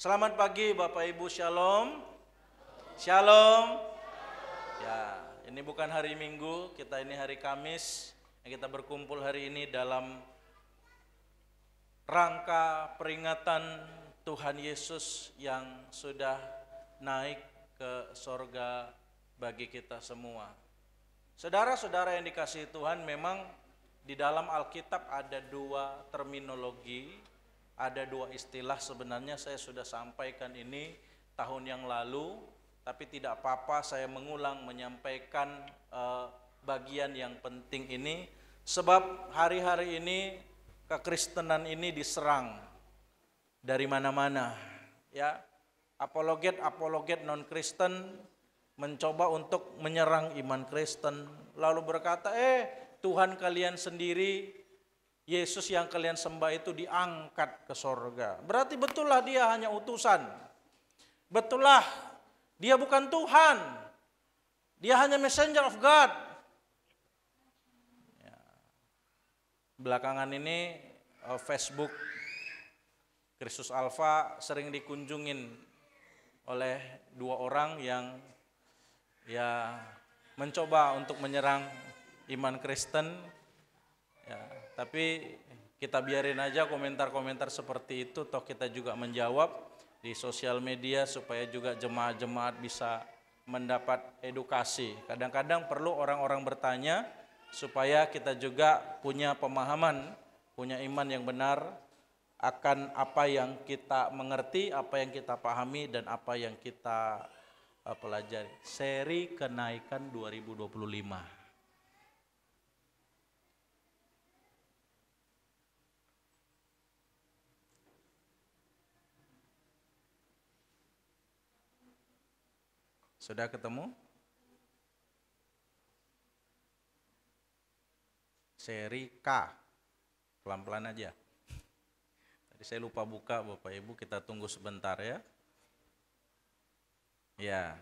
Selamat pagi Bapak Ibu, Shalom. Shalom. Ya, ini bukan hari Minggu, kita ini hari Kamis. Kita berkumpul hari ini dalam rangka peringatan Tuhan Yesus yang sudah naik ke sorga bagi kita semua. Saudara-saudara yang dikasihi Tuhan, memang di dalam Alkitab ada dua terminologi, ada dua istilah. Sebenarnya saya sudah sampaikan ini tahun yang lalu, tapi tidak apa-apa saya mengulang menyampaikan bagian yang penting ini, sebab hari-hari ini kekristenan ini diserang dari mana-mana. Ya, apologet non-Kristen mencoba untuk menyerang iman Kristen, lalu berkata, Tuhan kalian sendiri, Yesus yang kalian sembah itu diangkat ke sorga. Berarti betullah dia hanya utusan. Betullah dia bukan Tuhan. Dia hanya messenger of God. Ya. Belakangan ini Facebook Kristus Alpha sering dikunjungin oleh dua orang yang mencoba untuk menyerang iman Kristen. Ya, tapi kita biarin aja komentar-komentar seperti itu, toh kita juga menjawab di sosial media supaya juga jemaat-jemaat bisa mendapat edukasi. Kadang-kadang perlu orang-orang bertanya supaya kita juga punya pemahaman, punya iman yang benar akan apa yang kita mengerti, apa yang kita pahami, dan apa yang kita pelajari. Seri kenaikan 2025. Sudah ketemu? Seri K. Pelan-pelan aja. Tadi saya lupa buka Bapak Ibu, kita tunggu sebentar ya. Ya.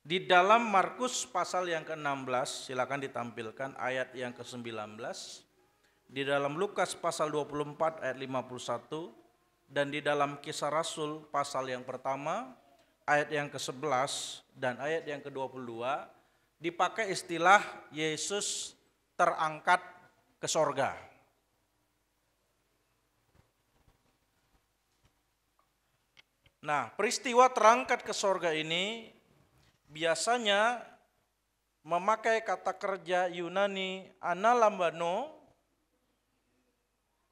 Di dalam Markus pasal yang ke-16, silakan ditampilkan ayat yang ke-19. Di dalam Lukas pasal 24 ayat 51. Dan di dalam Kisah Rasul pasal yang pertama, ayat yang ke-11 dan ayat yang ke-22 dipakai istilah Yesus terangkat ke sorga. Nah, peristiwa terangkat ke sorga ini biasanya memakai kata kerja Yunani analambano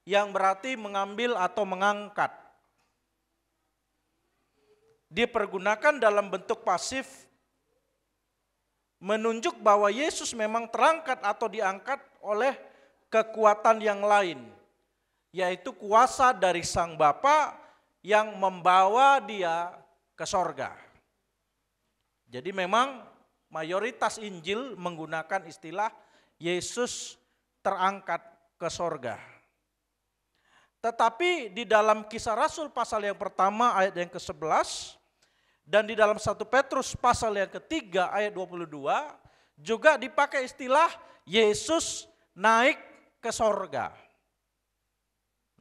yang berarti mengambil atau mengangkat. Dipergunakan dalam bentuk pasif, menunjuk bahwa Yesus memang terangkat atau diangkat oleh kekuatan yang lain, yaitu kuasa dari Sang Bapa yang membawa dia ke sorga. Jadi memang mayoritas Injil menggunakan istilah Yesus terangkat ke sorga. Tetapi di dalam Kisah Rasul pasal yang pertama ayat yang ke-11, dan di dalam 1 Petrus pasal yang ketiga ayat 22 juga dipakai istilah Yesus naik ke sorga.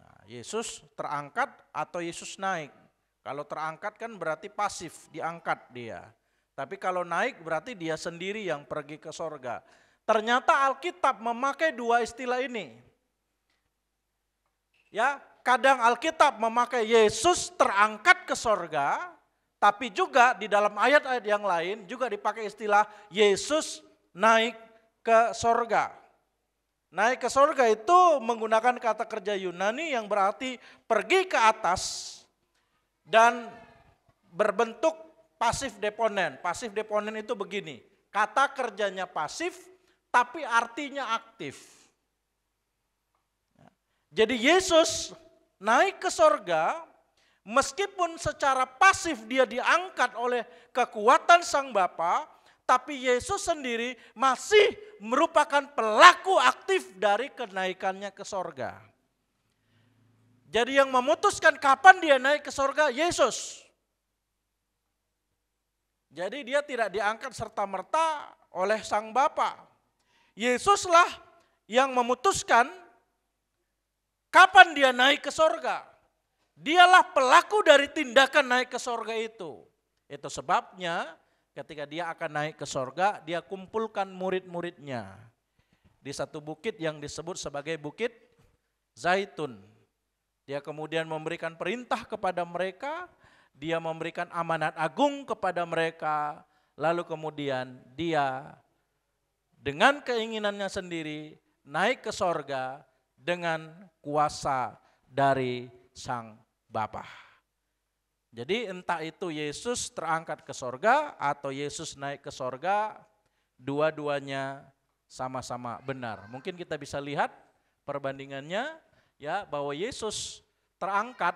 Nah, Yesus terangkat atau Yesus naik. Kalau terangkat kan berarti pasif, diangkat dia. Tapi kalau naik berarti dia sendiri yang pergi ke sorga. Ternyata Alkitab memakai dua istilah ini. Ya, kadang Alkitab memakai Yesus terangkat ke sorga, tapi juga di dalam ayat-ayat yang lain juga dipakai istilah Yesus naik ke sorga. Naik ke sorga itu menggunakan kata kerja Yunani yang berarti pergi ke atas dan berbentuk pasif deponen. Pasif deponen itu begini, kata kerjanya pasif tapi artinya aktif. Jadi Yesus naik ke sorga, meskipun secara pasif dia diangkat oleh kekuatan Sang Bapa, tapi Yesus sendiri masih merupakan pelaku aktif dari kenaikannya ke sorga. Jadi yang memutuskan kapan dia naik ke sorga, Yesus. Jadi dia tidak diangkat serta-merta oleh Sang Bapa. Yesuslah yang memutuskan kapan dia naik ke sorga. Dialah pelaku dari tindakan naik ke sorga itu. Itu sebabnya ketika dia akan naik ke sorga, dia kumpulkan murid-muridnya di satu bukit yang disebut sebagai Bukit Zaitun. Dia kemudian memberikan perintah kepada mereka, dia memberikan amanat agung kepada mereka, lalu kemudian dia dengan keinginannya sendiri naik ke sorga dengan kuasa dari Sang Bapa. Jadi entah itu Yesus terangkat ke sorga atau Yesus naik ke sorga, dua-duanya sama-sama benar. Mungkin kita bisa lihat perbandingannya ya, bahwa Yesus terangkat,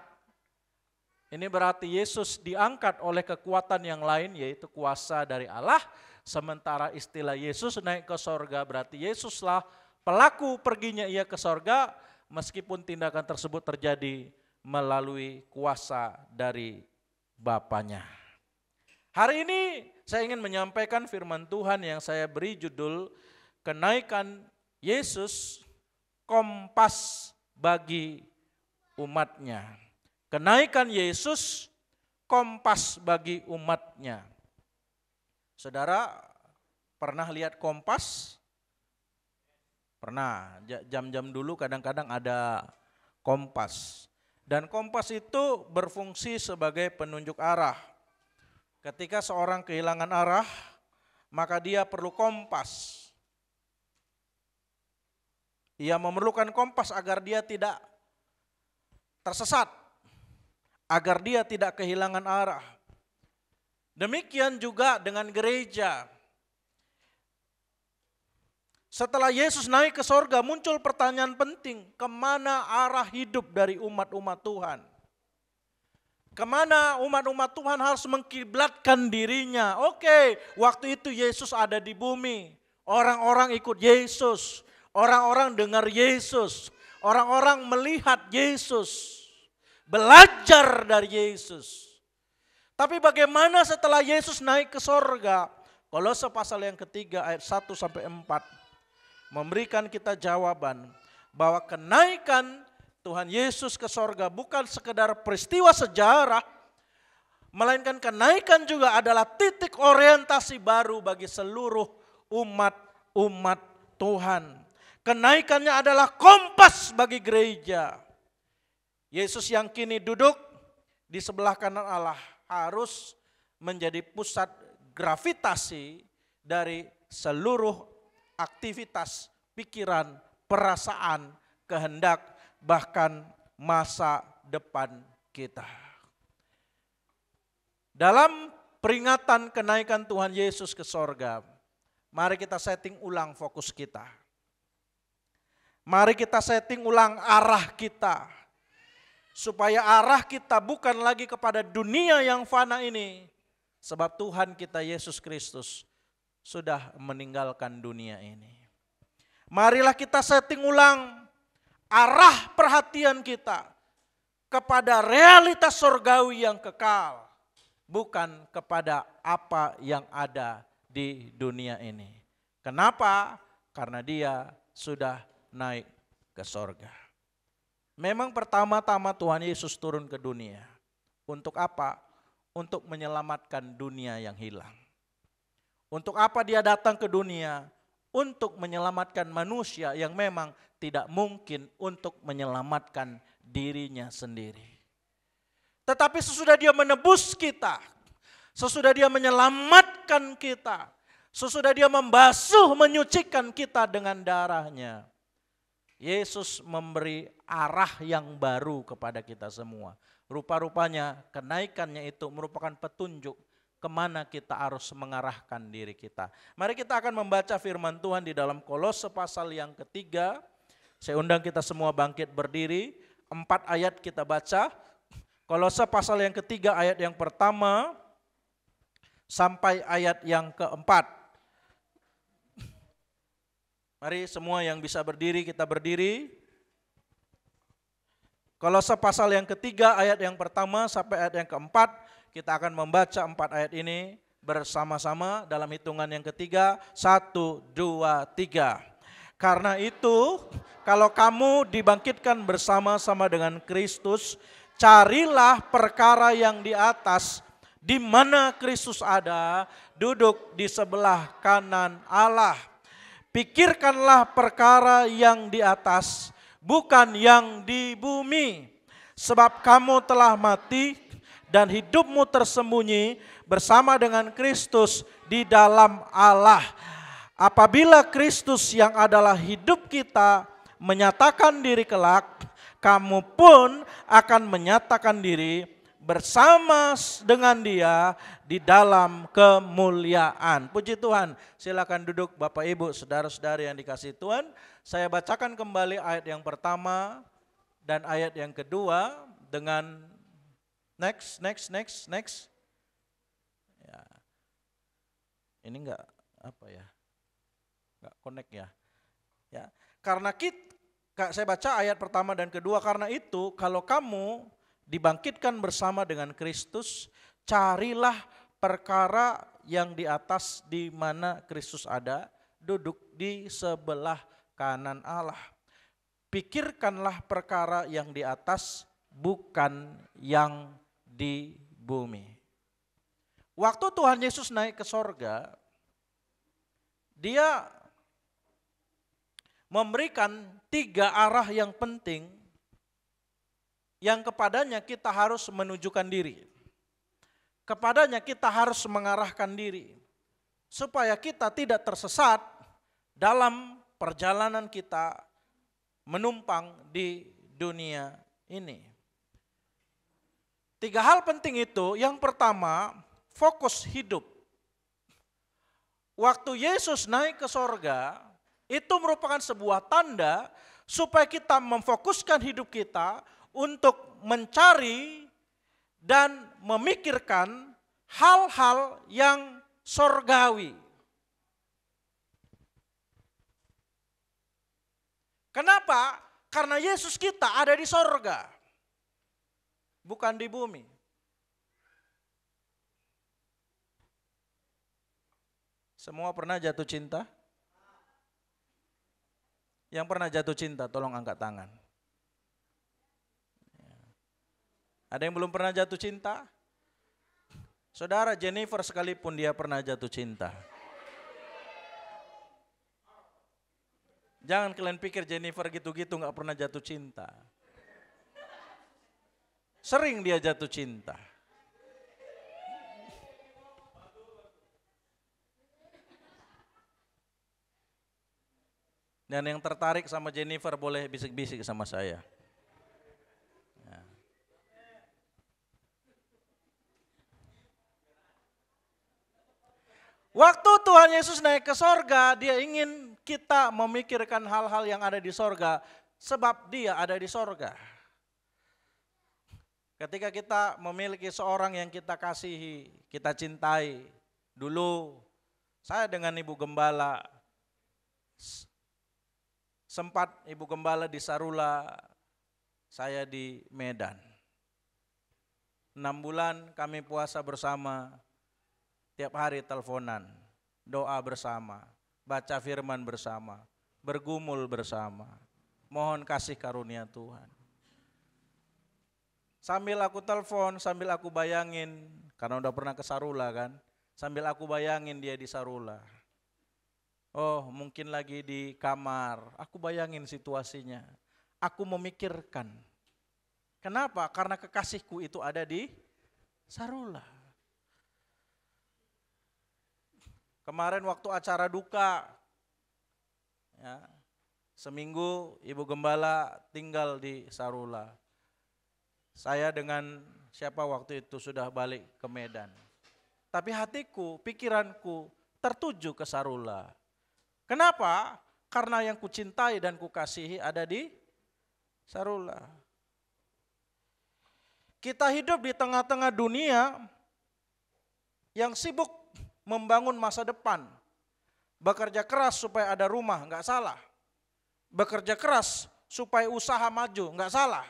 ini berarti Yesus diangkat oleh kekuatan yang lain yaitu kuasa dari Allah. Sementara istilah Yesus naik ke sorga berarti Yesuslah pelaku perginya ia ke sorga, meskipun tindakan tersebut terjadi melalui kuasa dari Bapanya. Hari ini saya ingin menyampaikan firman Tuhan yang saya beri judul Kenaikan Yesus, Kompas bagi umatnya. Kenaikan Yesus, kompas bagi umatnya. Saudara pernah lihat kompas? Pernah, jam-jam dulu kadang-kadang ada kompas. Dan kompas itu berfungsi sebagai penunjuk arah. Ketika seorang kehilangan arah, maka dia perlu kompas. Ia memerlukan kompas agar dia tidak tersesat, agar dia tidak kehilangan arah. Demikian juga dengan gereja. Setelah Yesus naik ke sorga, muncul pertanyaan penting, kemana arah hidup dari umat-umat Tuhan? Kemana umat-umat Tuhan harus mengkiblatkan dirinya? Oke, waktu itu Yesus ada di bumi, orang-orang ikut Yesus, orang-orang dengar Yesus, orang-orang melihat Yesus, belajar dari Yesus. Tapi bagaimana setelah Yesus naik ke sorga? Kolose pasal yang ketiga ayat 1-4 memberikan kita jawaban bahwa kenaikan Tuhan Yesus ke sorga bukan sekedar peristiwa sejarah, melainkan kenaikan juga adalah titik orientasi baru bagi seluruh umat Tuhan. Kenaikannya adalah kompas bagi gereja. Yesus yang kini duduk di sebelah kanan Allah harus menjadi pusat gravitasi dari seluruh aktivitas, pikiran, perasaan, kehendak, bahkan masa depan kita. Dalam peringatan kenaikan Tuhan Yesus ke sorga, mari kita setting ulang fokus kita. Mari kita setting ulang arah kita. Supaya arah kita bukan lagi kepada dunia yang fana ini. Sebab Tuhan kita Yesus Kristus sudah meninggalkan dunia ini. Marilah kita setting ulang arah perhatian kita kepada realitas surgawi yang kekal. Bukan kepada apa yang ada di dunia ini. Kenapa? Karena dia sudah naik ke sorga. Memang pertama-tama Tuhan Yesus turun ke dunia. Untuk apa? Untuk menyelamatkan dunia yang hilang. Untuk apa dia datang ke dunia? Untuk menyelamatkan manusia yang memang tidak mungkin untuk menyelamatkan dirinya sendiri. Tetapi sesudah dia menebus kita, sesudah dia menyelamatkan kita, sesudah dia membasuh, menyucikan kita dengan darahnya, Yesus memberi arah yang baru kepada kita semua. Rupa-rupanya kenaikannya itu merupakan petunjuk kemana kita harus mengarahkan diri kita. Mari kita akan membaca firman Tuhan di dalam Kolose pasal yang ketiga. Saya undang kita semua bangkit berdiri. 4 ayat kita baca. Kolose pasal yang ketiga ayat yang pertama sampai ayat yang keempat. Mari semua yang bisa berdiri kita berdiri. Kolose pasal yang ketiga ayat yang pertama sampai ayat yang keempat. Kita akan membaca 4 ayat ini bersama-sama dalam hitungan yang ketiga. 1, 2, 3. Karena itu, kalau kamu dibangkitkan bersama-sama dengan Kristus, Carilah perkara yang di atas, di mana Kristus ada, duduk di sebelah kanan Allah. Pikirkanlah perkara yang di atas, bukan yang di bumi. Sebab kamu telah mati dan hidupmu tersembunyi bersama dengan Kristus di dalam Allah. Apabila Kristus yang adalah hidup kita menyatakan diri kelak, kamu pun akan menyatakan diri bersama dengan Dia di dalam kemuliaan. Puji Tuhan. Silakan duduk Bapak Ibu, saudara-saudari yang dikasihi Tuhan. Saya bacakan kembali ayat yang pertama dan ayat yang kedua dengan next. Ya. Ini enggak apa ya? Enggak connect ya. Ya. Karena saya baca ayat pertama dan kedua, karena itu kalau kamu dibangkitkan bersama dengan Kristus, carilah perkara yang di atas di mana Kristus ada, duduk di sebelah kanan Allah. Pikirkanlah perkara yang di atas, bukan yang di bumi. Waktu Tuhan Yesus naik ke sorga, Dia memberikan 3 arah yang penting yang kepadanya kita harus menunjukkan diri. Kepadanya kita harus mengarahkan diri. Supaya kita tidak tersesat dalam perjalanan kita menumpang di dunia ini. 3 hal penting itu, yang pertama, fokus hidup. Waktu Yesus naik ke sorga, itu merupakan sebuah tanda supaya kita memfokuskan hidup kita untuk mencari dan memikirkan hal-hal yang sorgawi. Kenapa? Karena Yesus kita ada di sorga, bukan di bumi. Semua pernah jatuh cinta? Yang pernah jatuh cinta, tolong angkat tangan. Ada yang belum pernah jatuh cinta? Saudara Jennifer sekalipun dia pernah jatuh cinta. Jangan kalian pikir Jennifer gitu-gitu gak pernah jatuh cinta. Sering dia jatuh cinta. Dan yang tertarik sama Jennifer boleh bisik-bisik sama saya. Ya. Waktu Tuhan Yesus naik ke sorga, Dia ingin kita memikirkan hal-hal yang ada di sorga, sebab Dia ada di sorga. Ketika kita memiliki seorang yang kita kasihi, kita cintai, dulu saya dengan Ibu Gembala, sempat Ibu Gembala di Sarula, saya di Medan. 6 bulan kami puasa bersama, tiap hari teleponan, doa bersama, baca firman bersama, bergumul bersama, mohon kasih karunia Tuhan. Sambil aku telepon, sambil aku bayangin, karena udah pernah ke Sarula kan, sambil aku bayangin dia di Sarula. Oh, mungkin lagi di kamar, aku bayangin situasinya. Aku memikirkan. Kenapa? Karena kekasihku itu ada di Sarula. Kemarin waktu acara duka, ya, seminggu Ibu Gembala tinggal di Sarula. Saya dengan siapa waktu itu sudah balik ke Medan. Tapi hatiku, pikiranku tertuju ke Sarula. Kenapa? Karena yang kucintai dan kukasihi ada di Sarula. Kita hidup di tengah-tengah dunia yang sibuk membangun masa depan. Bekerja keras supaya ada rumah, enggak salah. Bekerja keras supaya usaha maju, enggak salah.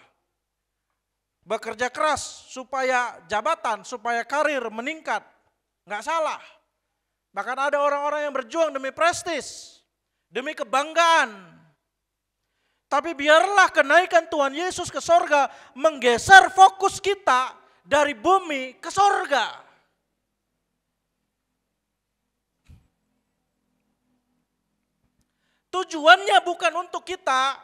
Bekerja keras supaya jabatan, supaya karir meningkat, enggak salah. Bahkan ada orang-orang yang berjuang demi prestis, demi kebanggaan. Tapi biarlah kenaikan Tuhan Yesus ke sorga menggeser fokus kita dari bumi ke sorga. Tujuannya bukan untuk kita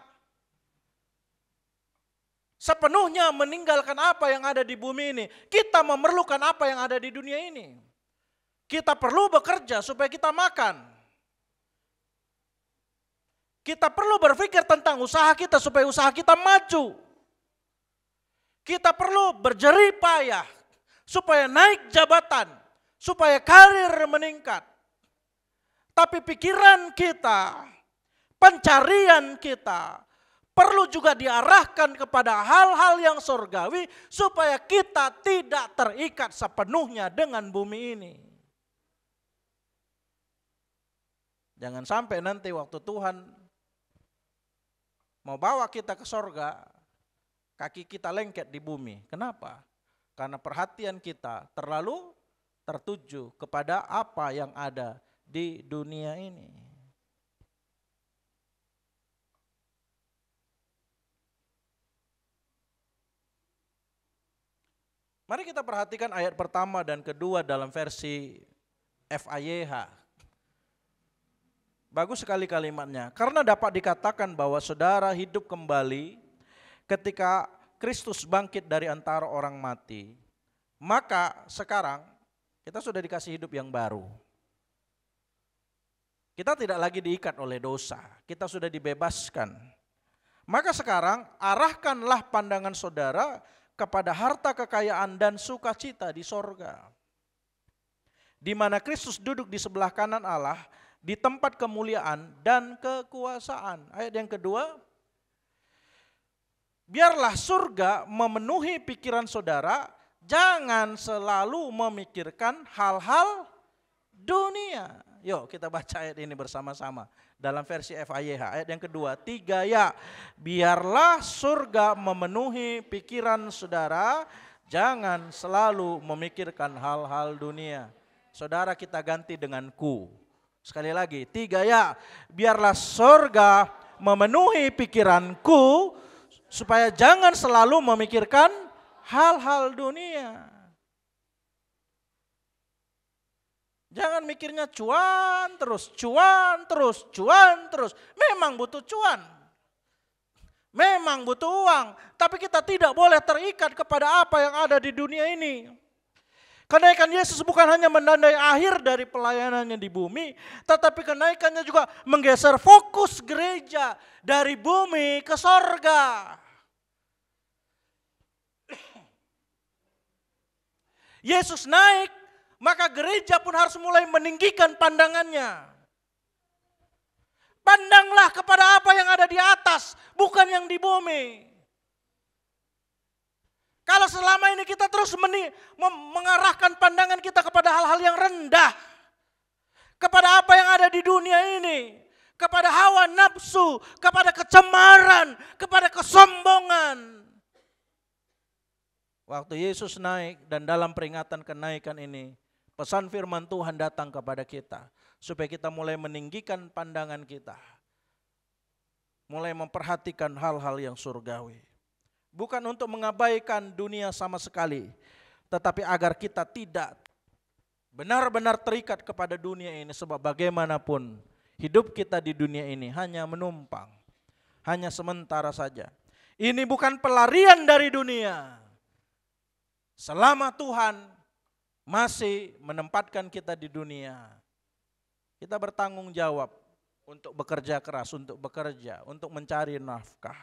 sepenuhnya meninggalkan apa yang ada di bumi ini. Kita memerlukan apa yang ada di dunia ini. Kita perlu bekerja supaya kita makan. Kita perlu berpikir tentang usaha kita supaya usaha kita maju. Kita perlu berjerih payah supaya naik jabatan, supaya karir meningkat. Tapi pikiran kita, pencarian kita perlu juga diarahkan kepada hal-hal yang surgawi supaya kita tidak terikat sepenuhnya dengan bumi ini. Jangan sampai nanti waktu Tuhan mau bawa kita ke sorga, kaki kita lengket di bumi. Kenapa? Karena perhatian kita terlalu tertuju kepada apa yang ada di dunia ini. Mari kita perhatikan ayat pertama dan kedua dalam versi FAYH. Bagus sekali kalimatnya. Karena dapat dikatakan bahwa saudara hidup kembali ketika Kristus bangkit dari antara orang mati. Maka sekarang kita sudah dikasih hidup yang baru. Kita tidak lagi diikat oleh dosa. Kita sudah dibebaskan. Maka sekarang arahkanlah pandangan saudara kepada harta kekayaan dan sukacita di sorga. Di mana Kristus duduk di sebelah kanan Allah, di tempat kemuliaan dan kekuasaan. Ayat yang kedua, biarlah surga memenuhi pikiran saudara, jangan selalu memikirkan hal-hal dunia. Yuk kita baca ayat ini bersama-sama dalam versi FAYH. Ayat yang kedua, 3 ya, biarlah surga memenuhi pikiran saudara, jangan selalu memikirkan hal-hal dunia. Saudara kita ganti dengan ku. Sekali lagi, 3 ya, biarlah surga memenuhi pikiranku supaya jangan selalu memikirkan hal-hal dunia. Jangan mikirnya cuan terus, cuan terus, cuan terus. Memang butuh cuan. Memang butuh uang, tapi kita tidak boleh terikat kepada apa yang ada di dunia ini. Kenaikan Yesus bukan hanya menandai akhir dari pelayanannya di bumi, tetapi kenaikannya juga menggeser fokus gereja dari bumi ke sorga. Yesus naik, maka gereja pun harus mulai meninggikan pandangannya. Pandanglah kepada apa yang ada di atas, bukan yang di bumi. Kalau selama ini kita terus mengarahkan pandangan kita kepada hal-hal yang rendah, kepada apa yang ada di dunia ini, kepada hawa nafsu, kepada kecemaran, kepada kesombongan. Waktu Yesus naik dan dalam peringatan kenaikan ini, pesan firman Tuhan datang kepada kita, supaya kita mulai meninggikan pandangan kita, mulai memperhatikan hal-hal yang surgawi. Bukan untuk mengabaikan dunia sama sekali, tetapi agar kita tidak benar-benar terikat kepada dunia ini. Sebab bagaimanapun hidup kita di dunia ini hanya menumpang, hanya sementara saja. Ini bukan pelarian dari dunia. Selama Tuhan masih menempatkan kita di dunia, kita bertanggung jawab untuk bekerja keras, untuk bekerja, untuk mencari nafkah.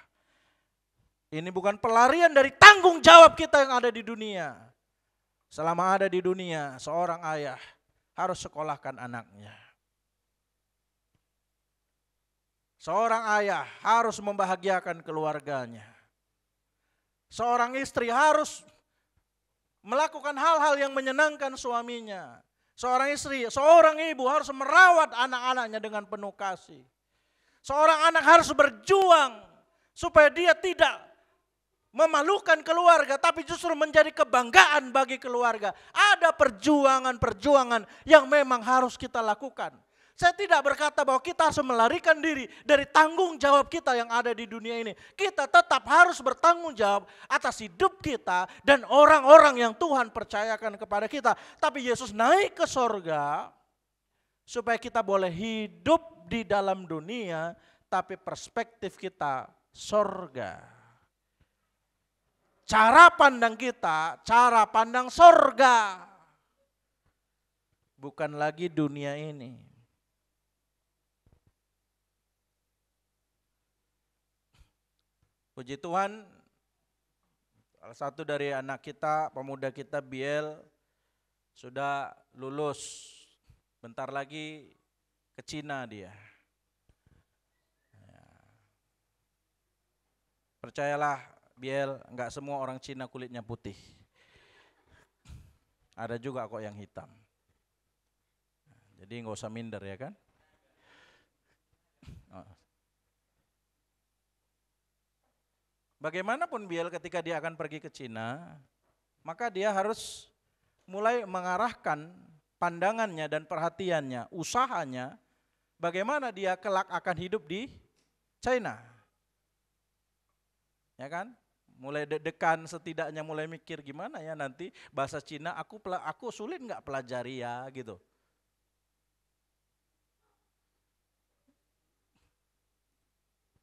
Ini bukan pelarian dari tanggung jawab kita yang ada di dunia. Selama ada di dunia, seorang ayah harus sekolahkan anaknya. Seorang ayah harus membahagiakan keluarganya. Seorang istri harus melakukan hal-hal yang menyenangkan suaminya. Seorang ibu harus merawat anak-anaknya dengan penuh kasih. Seorang anak harus berjuang supaya dia tidak memalukan keluarga, tapi justru menjadi kebanggaan bagi keluarga. Ada perjuangan-perjuangan yang memang harus kita lakukan. Saya tidak berkata bahwa kita harus melarikan diri dari tanggung jawab kita yang ada di dunia ini. Kita tetap harus bertanggung jawab atas hidup kita dan orang-orang yang Tuhan percayakan kepada kita. Tapi Yesus naik ke sorga supaya kita boleh hidup di dalam dunia, tapi perspektif kita sorga. Cara pandang kita, cara pandang sorga. Bukan lagi dunia ini. Puji Tuhan, salah satu dari anak kita, pemuda kita Biel, sudah lulus. Bentar lagi ke Cina dia. Percayalah Biel, enggak semua orang Cina kulitnya putih. Ada juga kok yang hitam. Jadi enggak usah minder ya kan. Bagaimanapun Biel ketika dia akan pergi ke Cina, maka dia harus mulai mengarahkan pandangannya dan perhatiannya, usahanya, bagaimana dia kelak akan hidup di China. Ya kan? Mulai deg-degan, setidaknya mulai mikir gimana ya nanti bahasa Cina aku sulit nggak pelajari ya gitu.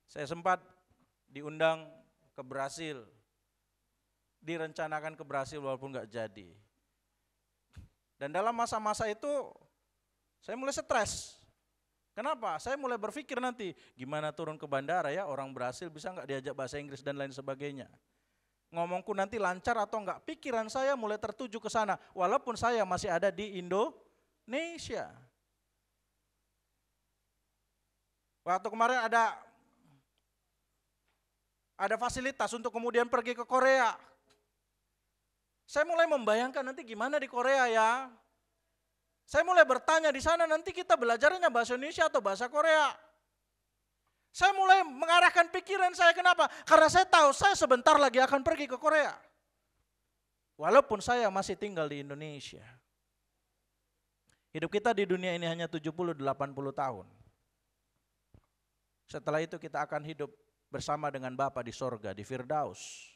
Saya sempat diundang ke Brasil, direncanakan ke Brasil walaupun nggak jadi. Dan dalam masa-masa itu saya mulai stres. Kenapa? Saya mulai berpikir nanti gimana turun ke bandara ya, orang Brasil bisa nggak diajak bahasa Inggris dan lain sebagainya. Ngomongku nanti lancar atau enggak, pikiran saya mulai tertuju ke sana walaupun saya masih ada di Indonesia. Waktu kemarin ada fasilitas untuk kemudian pergi ke Korea. Saya mulai membayangkan nanti gimana di Korea ya. Saya mulai bertanya di sana nanti kita belajarnya bahasa Indonesia atau bahasa Korea. Saya mulai mengarahkan pikiran saya, kenapa? Karena saya tahu saya sebentar lagi akan pergi ke Korea. Walaupun saya masih tinggal di Indonesia. Hidup kita di dunia ini hanya 70-80 tahun. Setelah itu kita akan hidup bersama dengan Bapa di sorga, di Firdaus.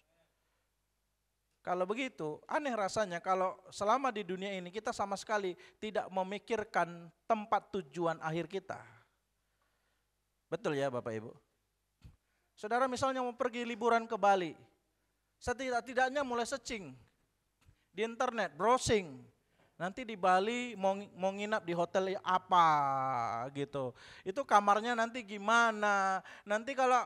Kalau begitu, aneh rasanya kalau selama di dunia ini kita sama sekali tidak memikirkan tempat tujuan akhir kita. Betul ya Bapak Ibu? Saudara misalnya mau pergi liburan ke Bali, setidak-tidaknya mulai searching di internet, browsing. Nanti di Bali mau nginap di hotel apa gitu. Itu kamarnya nanti gimana, nanti kalau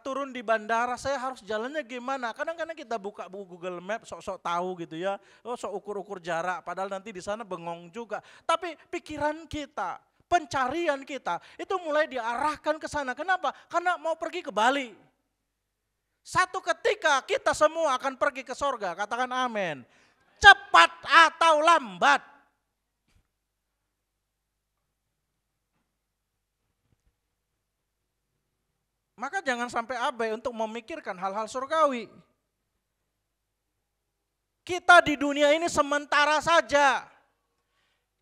turun di bandara saya harus jalannya gimana. Kadang-kadang kita buka Google Map sok-sok tahu gitu ya. Sok ukur-ukur jarak padahal nanti di sana bengong juga. Tapi pikiran kita, pencarian kita itu mulai diarahkan ke sana. Kenapa? Karena mau pergi ke Bali. Satu ketika kita semua akan pergi ke sorga. Katakan amin. Cepat atau lambat. Maka jangan sampai abai untuk memikirkan hal-hal surgawi. Kita di dunia ini sementara saja.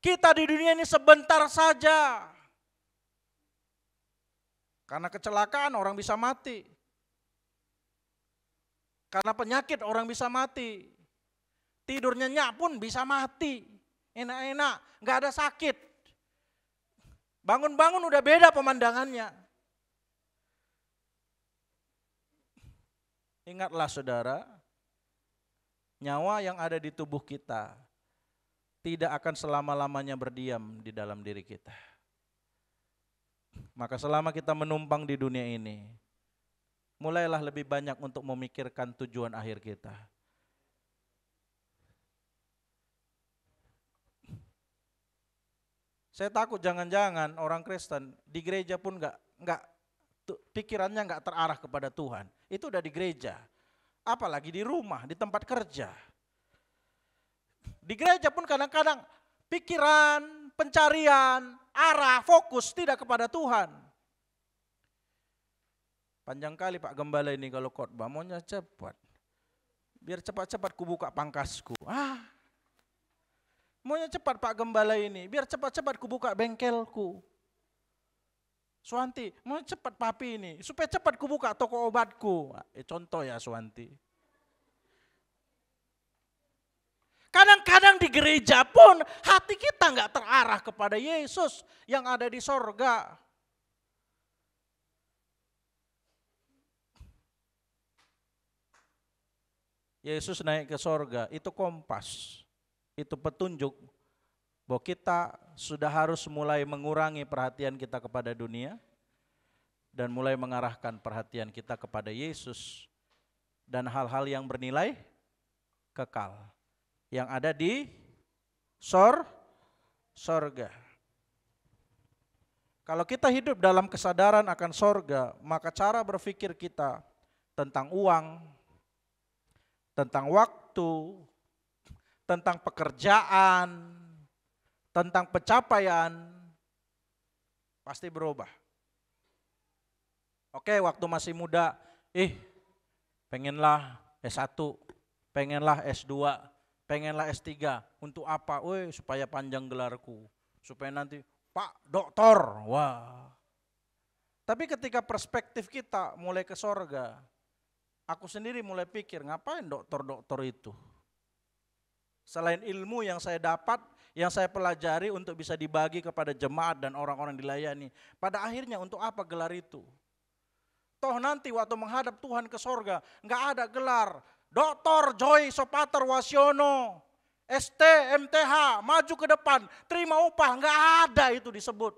Kita di dunia ini sebentar saja. Karena kecelakaan orang bisa mati. Karena penyakit orang bisa mati. Tidur nyenyak pun bisa mati. Enak-enak, gak ada sakit. Bangun-bangun udah beda pemandangannya. Ingatlah saudara, nyawa yang ada di tubuh kita tidak akan selama-lamanya berdiam di dalam diri kita. Maka selama kita menumpang di dunia ini, mulailah lebih banyak untuk memikirkan tujuan akhir kita. Saya takut jangan-jangan orang Kristen di gereja pun enggak pikirannya enggak terarah kepada Tuhan. Itu udah di gereja. Apalagi di rumah, di tempat kerja. Di gereja pun kadang-kadang pikiran, pencarian, arah, fokus tidak kepada Tuhan. Panjang kali Pak Gembala ini kalau khotbah maunya cepat. Biar cepat-cepat kubuka pangkasku. Maunya cepat Pak Gembala ini, biar cepat-cepat kubuka bengkelku. Suwanti, mau cepat papi ini, supaya cepat kubuka toko obatku. Contoh ya Suwanti. Kadang-kadang di gereja pun hati kita nggak terarah kepada Yesus yang ada di sorga. Yesus naik ke sorga, itu kompas, itu petunjuk bahwa kita sudah harus mulai mengurangi perhatian kita kepada dunia dan mulai mengarahkan perhatian kita kepada Yesus dan hal-hal yang bernilai kekal yang ada di sorga. Kalau kita hidup dalam kesadaran akan sorga, maka cara berpikir kita tentang uang, tentang waktu, tentang pekerjaan, tentang pencapaian, pasti berubah. Oke, waktu masih muda, pengenlah S1, pengenlah S2, pengenlah S3. Untuk apa? Supaya panjang gelarku, supaya nanti Pak Doktor. Wah. Tapi ketika perspektif kita mulai ke sorga, aku sendiri mulai pikir, ngapain dokter-dokter itu? Selain ilmu yang saya dapat, yang saya pelajari untuk bisa dibagi kepada jemaat dan orang-orang dilayani. Pada akhirnya untuk apa gelar itu? Toh nanti waktu menghadap Tuhan ke sorga, nggak ada gelar. Dr. Joy Sopater Wasiono, ST, MTH, maju ke depan, terima upah, nggak ada itu disebut.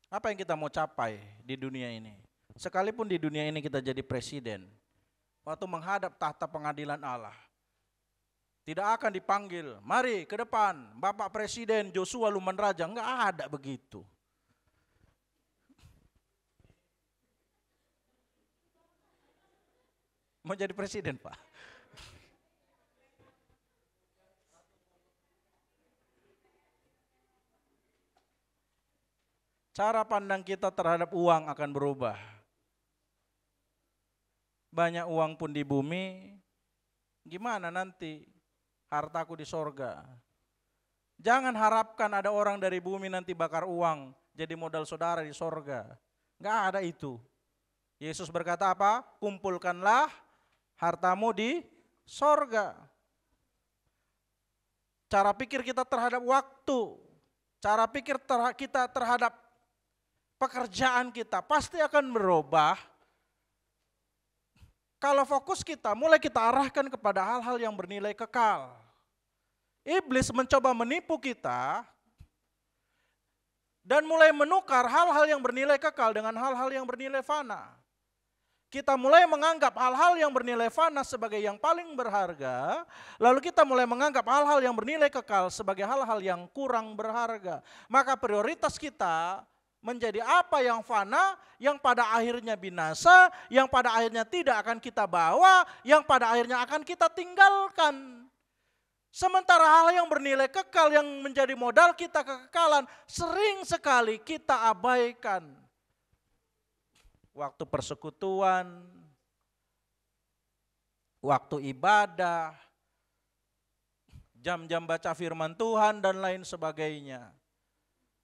Apa yang kita mau capai di dunia ini? Sekalipun di dunia ini kita jadi presiden, waktu menghadap tahta pengadilan Allah, tidak akan dipanggil, mari ke depan Bapak Presiden Joshua Lumanraja, enggak ada begitu. Mau jadi presiden Pak? Cara pandang kita terhadap uang akan berubah. Banyak uang pun di bumi, gimana nanti hartaku di sorga? Jangan harapkan ada orang dari bumi nanti bakar uang jadi modal saudara di sorga. Enggak ada itu. Yesus berkata apa? Kumpulkanlah hartamu di sorga. Cara pikir kita terhadap waktu, cara pikir kita terhadap pekerjaan kita pasti akan berubah kalau fokus kita mulai kita arahkan kepada hal-hal yang bernilai kekal. Iblis mencoba menipu kita dan mulai menukar hal-hal yang bernilai kekal dengan hal-hal yang bernilai fana. Kita mulai menganggap hal-hal yang bernilai fana sebagai yang paling berharga, lalu kita mulai menganggap hal-hal yang bernilai kekal sebagai hal-hal yang kurang berharga. Maka prioritas kita menjadi apa yang fana, yang pada akhirnya binasa, yang pada akhirnya tidak akan kita bawa, yang pada akhirnya akan kita tinggalkan. Sementara hal yang bernilai kekal yang menjadi modal kita kekekalan sering sekali kita abaikan. Waktu persekutuan, waktu ibadah, jam-jam baca firman Tuhan dan lain sebagainya.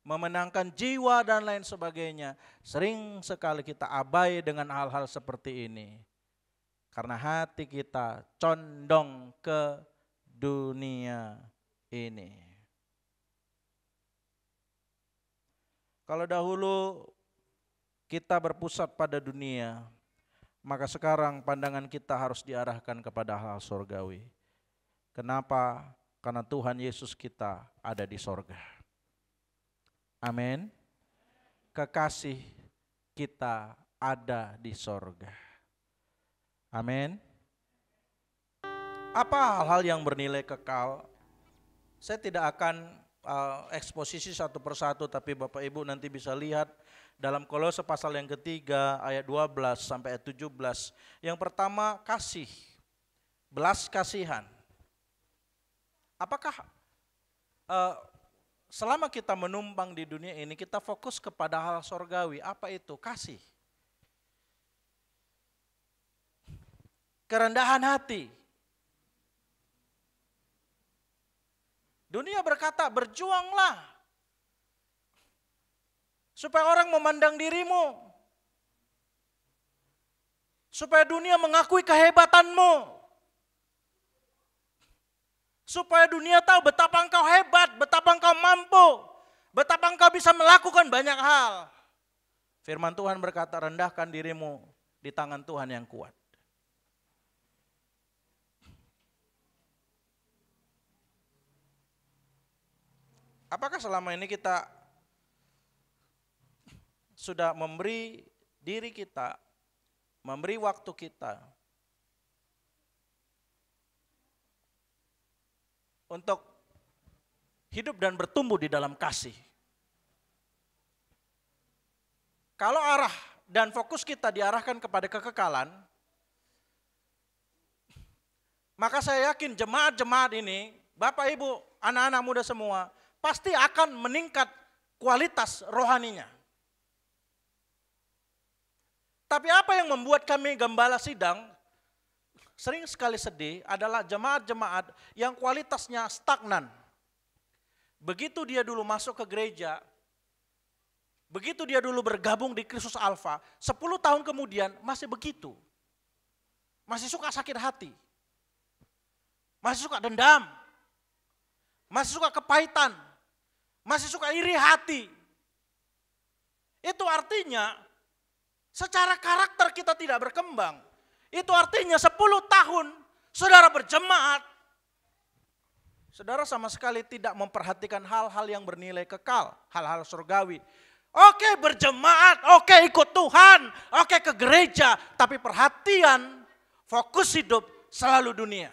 Memenangkan jiwa dan lain sebagainya. Sering sekali kita abai dengan hal-hal seperti ini. Karena hati kita condong ke dunia ini. Kalau dahulu kita berpusat pada dunia, maka sekarang pandangan kita harus diarahkan kepada hal surgawi. Kenapa? Karena Tuhan Yesus kita ada di sorga. Amin. Kekasih kita ada di sorga. Amin. Apa hal-hal yang bernilai kekal? Saya tidak akan eksposisi satu persatu, tapi Bapak Ibu nanti bisa lihat dalam Kolose pasal yang ketiga ayat 12 sampai ayat 17. Yang pertama kasih, belas kasihan. Apakah selama kita menumpang di dunia ini, kita fokus kepada hal sorgawi. Apa itu? Kasih. Kerendahan hati. Dunia berkata, berjuanglah. Supaya orang memandang dirimu. Supaya dunia mengakui kehebatanmu. Supaya dunia tahu betapa engkau hebat, betapa engkau mampu, betapa engkau bisa melakukan banyak hal. Firman Tuhan berkata, rendahkan dirimu di tangan Tuhan yang kuat. Apakah selama ini kita sudah memberi diri kita, memberi waktu kita untuk hidup dan bertumbuh di dalam kasih? Kalau arah dan fokus kita diarahkan kepada kekekalan, maka saya yakin jemaat-jemaat ini, Bapak Ibu, anak-anak muda semua, pasti akan meningkat kualitas rohaninya. Tapi apa yang membuat kami gembala sidang sering sekali sedih adalah jemaat-jemaat yang kualitasnya stagnan. Begitu dia dulu masuk ke gereja, begitu dia dulu bergabung di Kristus Alfa, 10 tahun kemudian masih begitu. Masih suka sakit hati, masih suka dendam, masih suka kepahitan, masih suka iri hati. Itu artinya secara karakter kita tidak berkembang. Itu artinya 10 tahun saudara berjemaat, saudara sama sekali tidak memperhatikan hal-hal yang bernilai kekal, hal-hal surgawi. Oke berjemaat, oke ikut Tuhan, oke ke gereja, tapi perhatian, fokus hidup selalu dunia.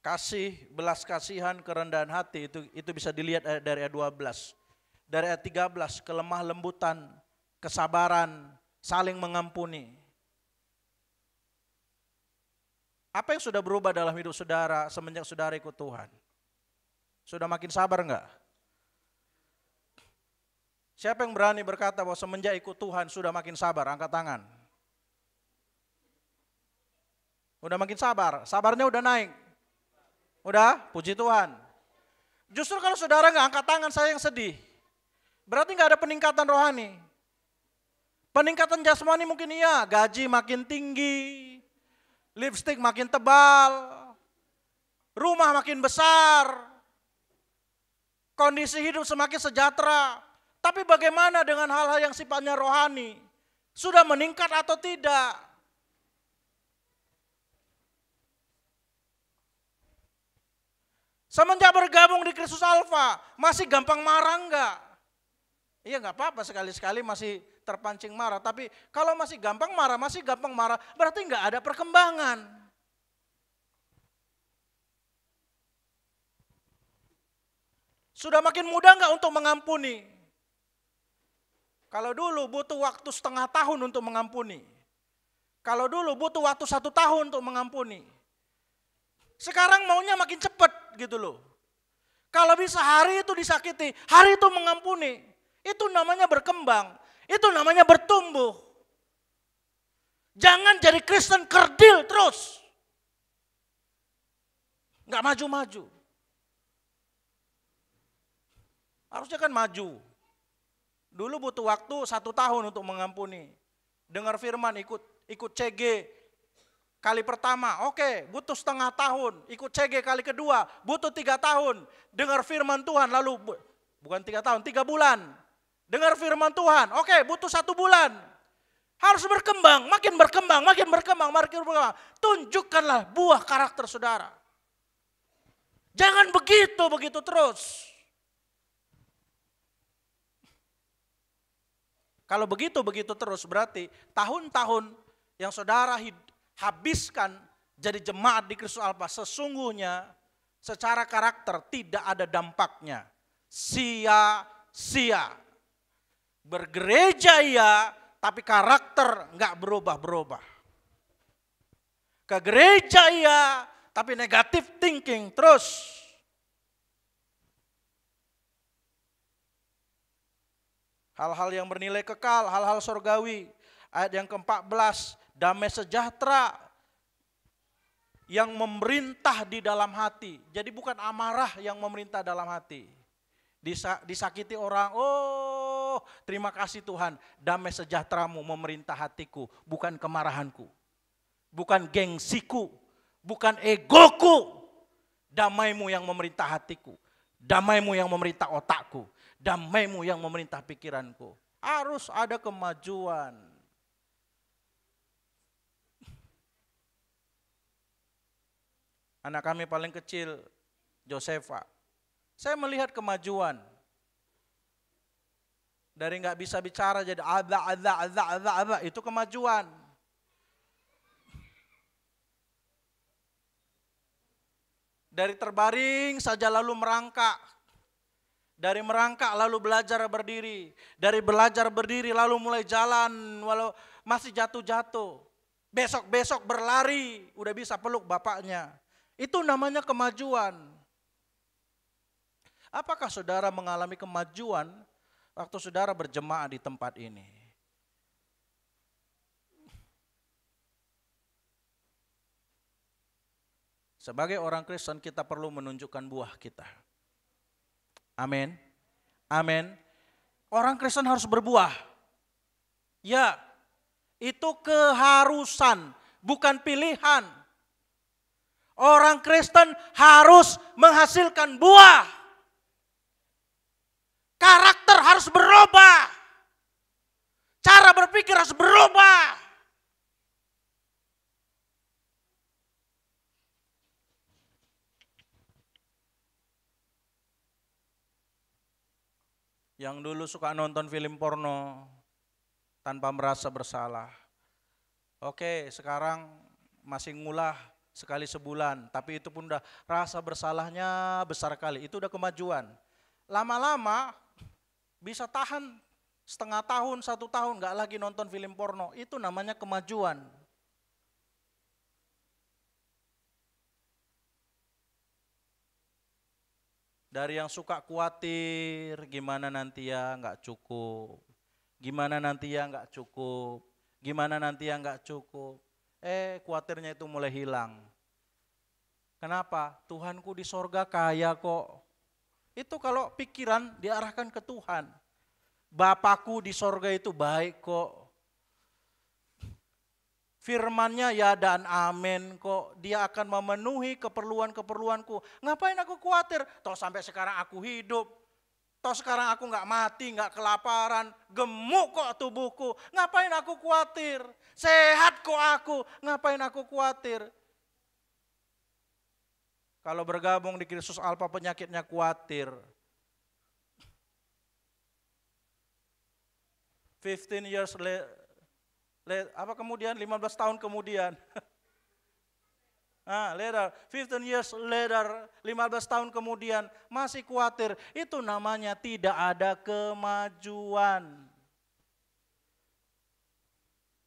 Kasih, belas kasihan, kerendahan hati itu bisa dilihat dari ayat 12. Dari ayat 13, kelemah lembutan, kesabaran, saling mengampuni. Apa yang sudah berubah dalam hidup saudara semenjak saudara ikut Tuhan? Sudah makin sabar enggak? Siapa yang berani berkata bahwa semenjak ikut Tuhan sudah makin sabar? Angkat tangan. Udah makin sabar, sabarnya udah naik. Udah, puji Tuhan. Justru kalau saudara nggak angkat tangan, saya yang sedih. Berarti nggak ada peningkatan rohani. Peningkatan jasmani mungkin iya, gaji makin tinggi, lipstik makin tebal, rumah makin besar, kondisi hidup semakin sejahtera. Tapi bagaimana dengan hal-hal yang sifatnya rohani? Sudah meningkat atau tidak? Semenjak bergabung di Kristus Alfa, masih gampang marah enggak? Iya enggak apa-apa, sekali-sekali masih terpancing marah. Tapi kalau masih gampang marah, berarti enggak ada perkembangan. Sudah makin mudah enggak untuk mengampuni? Kalau dulu butuh waktu setengah tahun untuk mengampuni. Kalau dulu butuh waktu 1 tahun untuk mengampuni. Sekarang maunya makin cepat gitu loh. Kalau bisa hari itu disakiti, hari itu mengampuni. Itu namanya berkembang, itu namanya bertumbuh. Jangan jadi Kristen kerdil terus. Nggak maju-maju. Harusnya kan maju. Dulu butuh waktu 1 tahun untuk mengampuni. Dengar firman, ikut CG. Kali pertama, oke, butuh setengah tahun. Ikut CG kali kedua, butuh 3 tahun. Dengar firman Tuhan, lalu bukan 3 tahun, 3 bulan. Dengar firman Tuhan, oke, butuh 1 bulan. Harus berkembang, makin berkembang. Tunjukkanlah buah karakter saudara. Jangan begitu terus. Kalau begitu terus berarti tahun-tahun yang saudara habiskan jadi jemaat di Kristus Alfa, sesungguhnya secara karakter tidak ada dampaknya. Sia-sia. Bergereja iya, tapi karakter nggak berubah-berubah. Ke gereja iya, tapi negatif thinking terus. Hal-hal yang bernilai kekal, hal-hal surgawi. Ayat yang ke-14, damai sejahtera yang memerintah di dalam hati. Jadi bukan amarah yang memerintah dalam hati. Disakiti orang, oh terima kasih Tuhan, damai sejahteramu memerintah hatiku, bukan kemarahanku. Bukan gengsiku, bukan egoku. Damaimu yang memerintah hatiku, damaimu yang memerintah otakku, damaimu yang memerintah pikiranku. Harus ada kemajuan. Anak kami paling kecil, Josefa. Saya melihat kemajuan. Dari nggak bisa bicara jadi ada, itu kemajuan. Dari terbaring saja lalu merangkak. Dari merangkak lalu belajar berdiri. Dari belajar berdiri lalu mulai jalan walau masih jatuh-jatuh. Besok-besok berlari, udah bisa peluk bapaknya. Itu namanya kemajuan. Apakah saudara mengalami kemajuan waktu saudara berjemaah di tempat ini? Sebagai orang Kristen kita perlu menunjukkan buah kita. Amin. Amin. Orang Kristen harus berbuah. Ya, itu keharusan, bukan pilihan. Orang Kristen harus menghasilkan buah. Karakter harus berubah. Cara berpikir harus berubah. Yang dulu suka nonton film porno tanpa merasa bersalah. Oke, sekarang masih ngulah sekali sebulan, tapi itu pun udah rasa bersalahnya besar kali. Itu udah kemajuan. Lama-lama bisa tahan setengah tahun, 1 tahun nggak lagi nonton film porno. Itu namanya kemajuan. Dari yang suka khawatir, gimana nanti ya nggak cukup, gimana nanti ya nggak cukup, gimana nanti ya nggak cukup. Khawatirnya itu mulai hilang. Kenapa? Tuhanku di sorga kaya kok. Itu kalau pikiran diarahkan ke Tuhan. Bapakku di sorga itu baik kok. Firman-Nya ya dan amin kok. Dia akan memenuhi keperluan-keperluanku. Ngapain aku khawatir? Toh sampai sekarang aku hidup. Toh sekarang aku nggak mati, nggak kelaparan. Gemuk kok tubuhku. Ngapain aku khawatir? Sehat kok aku. Ngapain aku khawatir? Kalau bergabung di Kristus Alpha penyakitnya khawatir. 15 years kemudian 15 tahun kemudian. Later, 15 years later, 15 tahun kemudian masih khawatir. Itu namanya tidak ada kemajuan.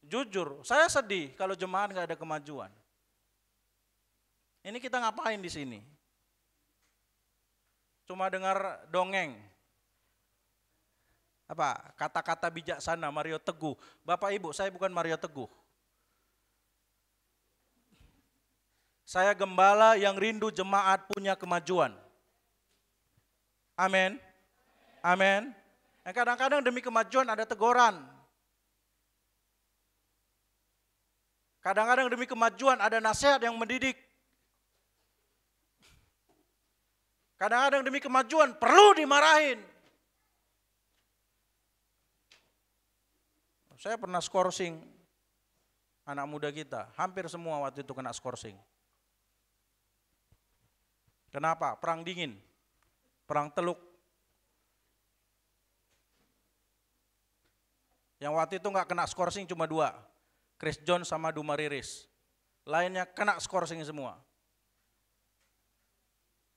Jujur, saya sedih kalau jemaat nggak ada kemajuan. Ini kita ngapain di sini? Cuma dengar dongeng. Apa? Kata-kata bijaksana Mario Teguh. Bapak Ibu, saya bukan Mario Teguh. Saya gembala yang rindu jemaat punya kemajuan. Amin. Amin. Kadang-kadang demi kemajuan ada teguran. Kadang-kadang demi kemajuan ada nasihat yang mendidik. Kadang-kadang demi kemajuan perlu dimarahin. Saya pernah skorsing anak muda kita, hampir semua waktu itu kena skorsing. Kenapa? Perang dingin, perang teluk. Yang waktu itu nggak kena skorsing cuma 2, Chris John sama Duma Riris. Lainnya kena skorsing semua.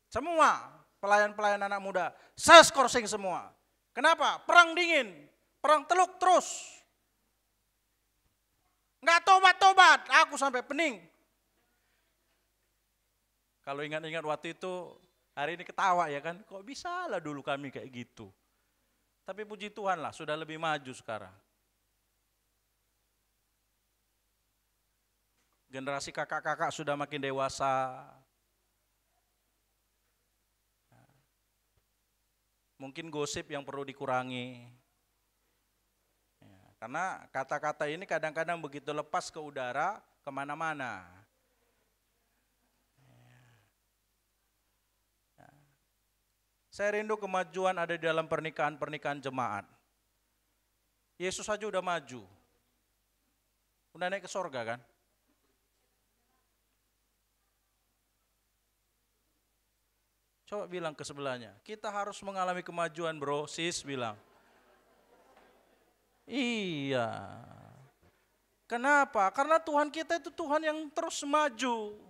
Semua pelayan-pelayan anak muda, saya skorsing semua. Kenapa? Perang dingin. Perang Teluk terus. Enggak tobat-tobat, aku sampai pening. Kalau ingat-ingat waktu itu, hari ini ketawa ya kan, kok bisa lah dulu kami kayak gitu. Tapi puji Tuhan lah, sudah lebih maju sekarang. Generasi kakak-kakak sudah makin dewasa. Mungkin gosip yang perlu dikurangi. Karena kata-kata ini kadang-kadang begitu lepas ke udara, kemana-mana. Saya rindu kemajuan ada di dalam pernikahan-pernikahan jemaat. Yesus saja udah maju. Udah naik ke sorga kan? Coba bilang ke sebelahnya, kita harus mengalami kemajuan bro, sis bilang. Iya. Kenapa? Karena Tuhan kita itu Tuhan yang terus maju.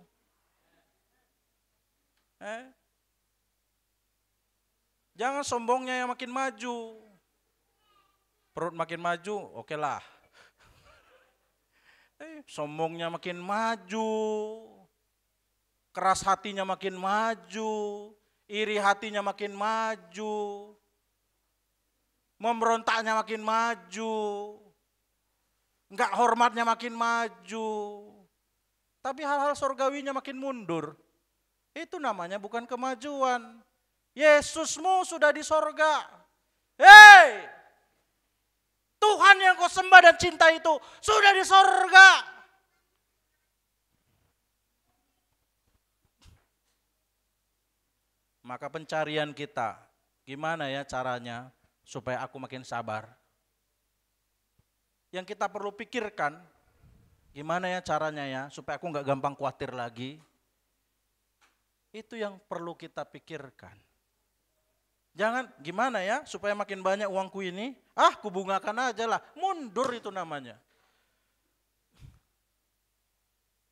Jangan sombongnya yang makin maju. Perut makin maju, oke lah. Sombongnya makin maju. Keras hatinya makin maju. Iri hatinya makin maju. Memberontaknya makin maju. Enggak hormatnya makin maju. Tapi hal-hal surgawinya makin mundur. Itu namanya bukan kemajuan. Yesusmu sudah di sorga. Hei! Tuhan yang kau sembah dan cinta itu sudah di sorga. Maka pencarian kita, gimana ya caranya supaya aku makin sabar? Yang kita perlu pikirkan, gimana ya caranya ya supaya aku nggak gampang khawatir lagi? Itu yang perlu kita pikirkan. Jangan gimana ya supaya makin banyak uangku ini, kubungakan aja lah, mundur itu namanya.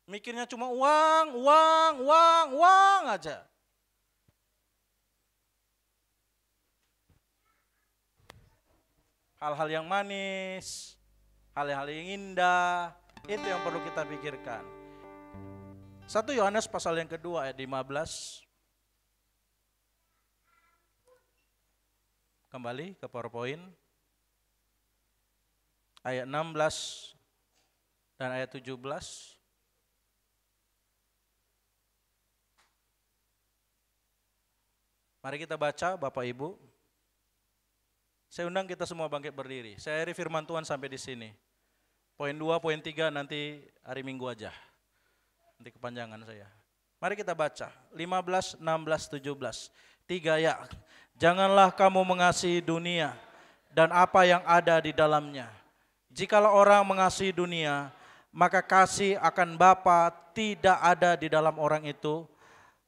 Mikirnya cuma uang aja. Hal-hal yang manis, hal-hal yang indah, itu yang perlu kita pikirkan. 1 Yohanes pasal yang kedua ayat 15. Kembali ke PowerPoint. Ayat 16 dan ayat 17. Mari kita baca Bapak Ibu. Saya undang kita semua bangkit berdiri. Saya akhiri firman Tuhan sampai di sini. Poin 2, poin 3 nanti hari Minggu aja. Nanti kepanjangan saya. Mari kita baca. 15, 16, 17. 3 ya. Janganlah kamu mengasihi dunia dan apa yang ada di dalamnya. Jikalau orang mengasihi dunia, maka kasih akan Bapa tidak ada di dalam orang itu.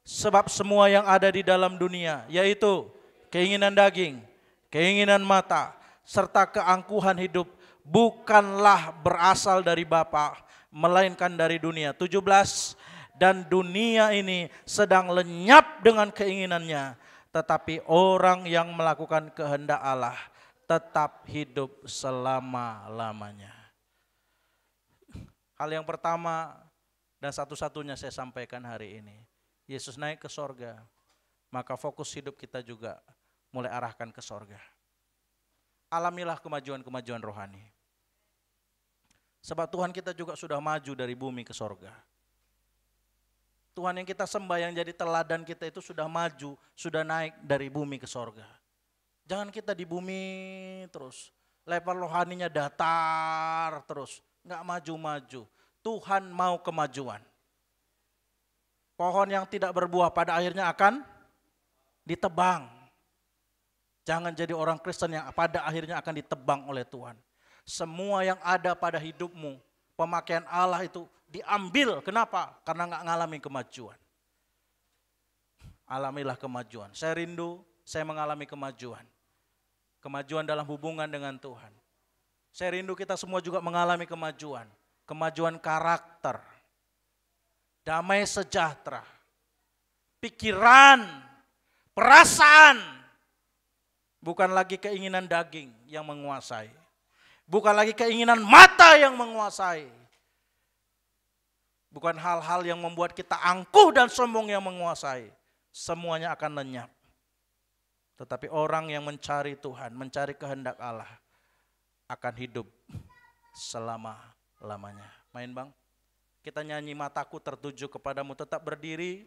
Sebab semua yang ada di dalam dunia, yaitu keinginan daging, keinginan mata, serta keangkuhan hidup bukanlah berasal dari Bapa, melainkan dari dunia. 17, dan dunia ini sedang lenyap dengan keinginannya, tetapi orang yang melakukan kehendak Allah tetap hidup selama-lamanya. Hal yang pertama dan satu-satunya saya sampaikan hari ini, Yesus naik ke sorga, maka fokus hidup kita juga mulai arahkan ke sorga. Alamilah kemajuan-kemajuan rohani. Sebab Tuhan kita juga sudah maju dari bumi ke sorga. Tuhan yang kita sembah yang jadi teladan kita itu sudah maju, sudah naik dari bumi ke sorga. Jangan kita di bumi terus, level rohaninya datar terus, nggak maju-maju. Tuhan mau kemajuan. Pohon yang tidak berbuah pada akhirnya akan ditebang. Jangan jadi orang Kristen yang pada akhirnya akan ditebang oleh Tuhan. Semua yang ada pada hidupmu, pemakaian Allah itu diambil. Kenapa? Karena nggak ngalami kemajuan. Alamilah kemajuan. Saya rindu, saya mengalami kemajuan. Kemajuan dalam hubungan dengan Tuhan. Saya rindu kita semua juga mengalami kemajuan. Kemajuan karakter. Damai sejahtera. Pikiran. Perasaan. Bukan lagi keinginan daging yang menguasai. Bukan lagi keinginan mata yang menguasai. Bukan hal-hal yang membuat kita angkuh dan sombong yang menguasai. Semuanya akan lenyap. Tetapi orang yang mencari Tuhan, mencari kehendak Allah, akan hidup selama-lamanya. Main bang, kita nyanyi mataku tertuju kepadamu, tetap berdiri.